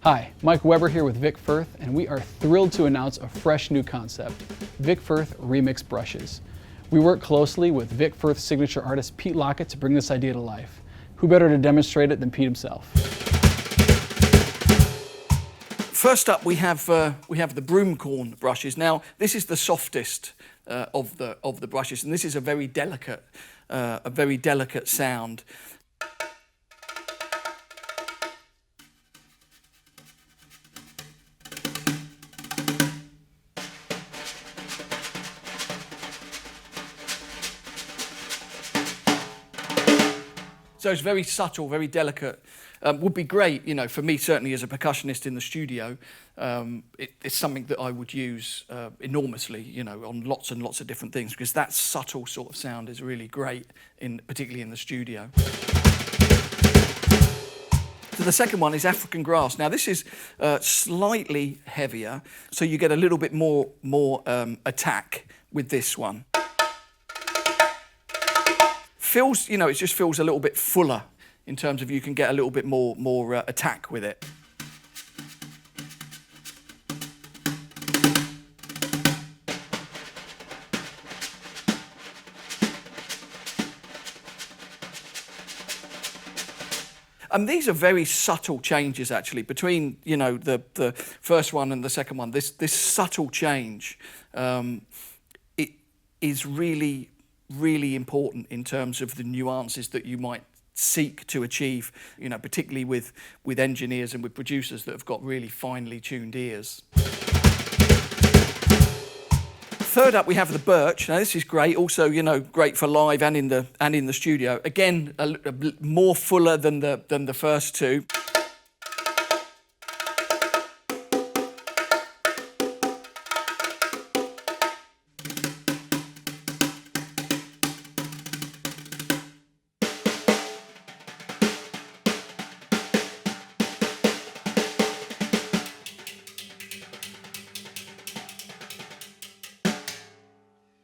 Hi, Mike Weber here with Vic Firth, and we are thrilled to announce a fresh new concept, Vic Firth Remix Brushes. We work closely with Vic Firth's signature artist Pete Lockett to bring this idea to life. Who better to demonstrate it than Pete himself? First up, we have the Broomcorn brushes. Now, this is the softest of the brushes, and this is a very delicate sound. So it's very subtle, very delicate. Would be great, you know, for me certainly as a percussionist in the studio. It's something that I would use enormously, you know, on lots and lots of different things, because that subtle sort of sound is really great, particularly in the studio. So the second one is African grass. Now this is slightly heavier, so you get a little bit more attack with this one. Feels, you know, it just feels a little bit fuller in terms of you can get a little bit more attack with it. These are very subtle changes actually between, you know, the first one and the second one. This subtle change, it is really important in terms of the nuances that you might seek to achieve, you know, particularly with engineers and with producers that have got really finely tuned ears. Third up, we have the Birch. Now this is great, also, you know, great for live and in the studio. Again, a more fuller than the first two.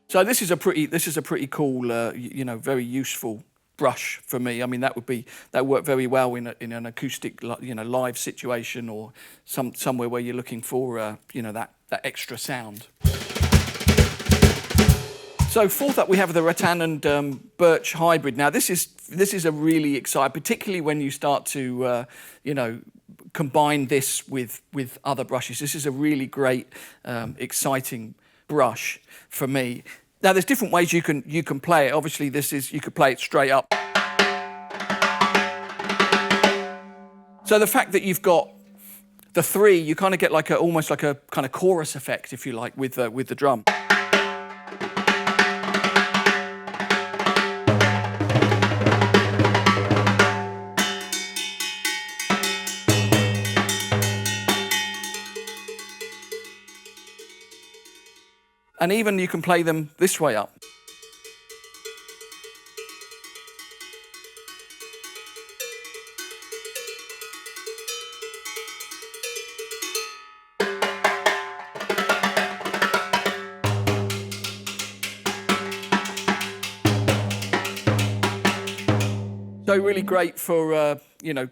So this is a pretty cool, you know, very useful brush for me. I mean, that work very well in an acoustic, you know, live situation, or somewhere where you're looking for, you know, that extra sound. So fourth up, we have the Rattan and Birch hybrid. Now this is a really exciting, particularly when you start to, you know, combine this with other brushes. This is a really great, exciting brush for me. Now there's different ways you can play it. Obviously you could play it straight up. So the fact that you've got the three, you kind of get like almost like a kind of chorus effect, if you like, with the drum. And even you can play them this way up. So really great for, you know,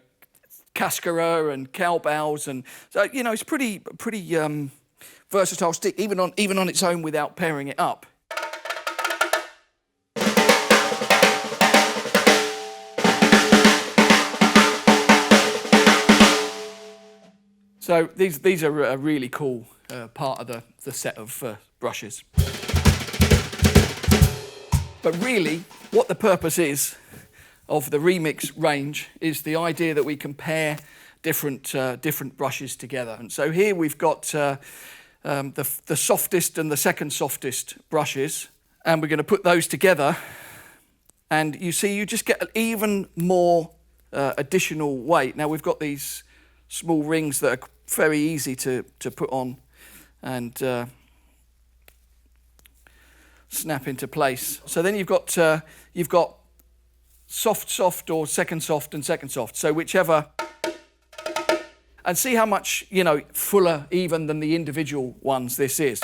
cascara and cowbells, and so, you know, it's pretty versatile stick, even on its own without pairing it up. So these are a really cool part of the set of brushes. But really, what the purpose is of the remix range is the idea that we can pair different brushes together. And so here we've got the softest and the second softest brushes, and we're going to put those together, and you see you just get even more additional weight. Now we've got these small rings that are very easy to put on and snap into place. So then you've got soft or second soft and second soft, so whichever. And see how much, you know, fuller even than the individual ones this is.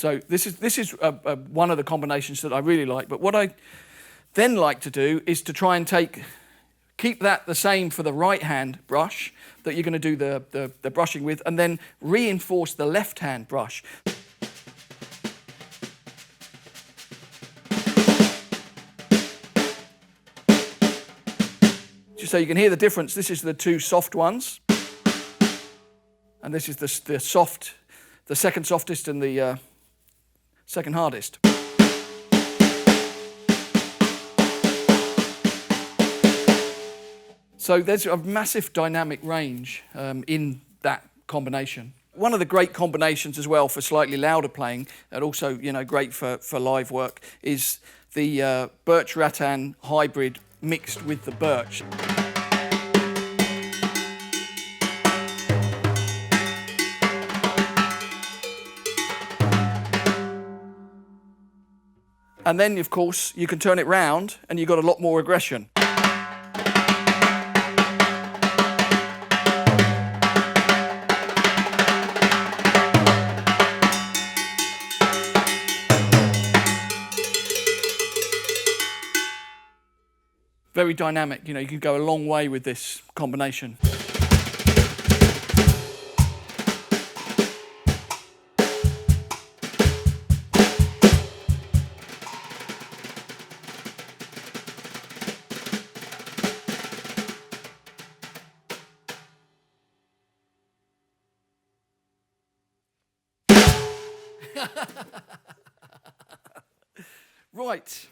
So this is one of the combinations that I really like. But what I then like to do is to try and keep that the same for the right hand brush that you're going to do the brushing with, and then reinforce the left hand brush. Just so you can hear the difference, this is the two soft ones, and this is the second softest and the second hardest. So there's a massive dynamic range in that combination. One of the great combinations as well for slightly louder playing, and also great for live work, is the Birch Rattan hybrid mixed with the Birch. And then, of course, you can turn it round and you've got a lot more aggression. Very dynamic, you can go a long way with this combination. Right.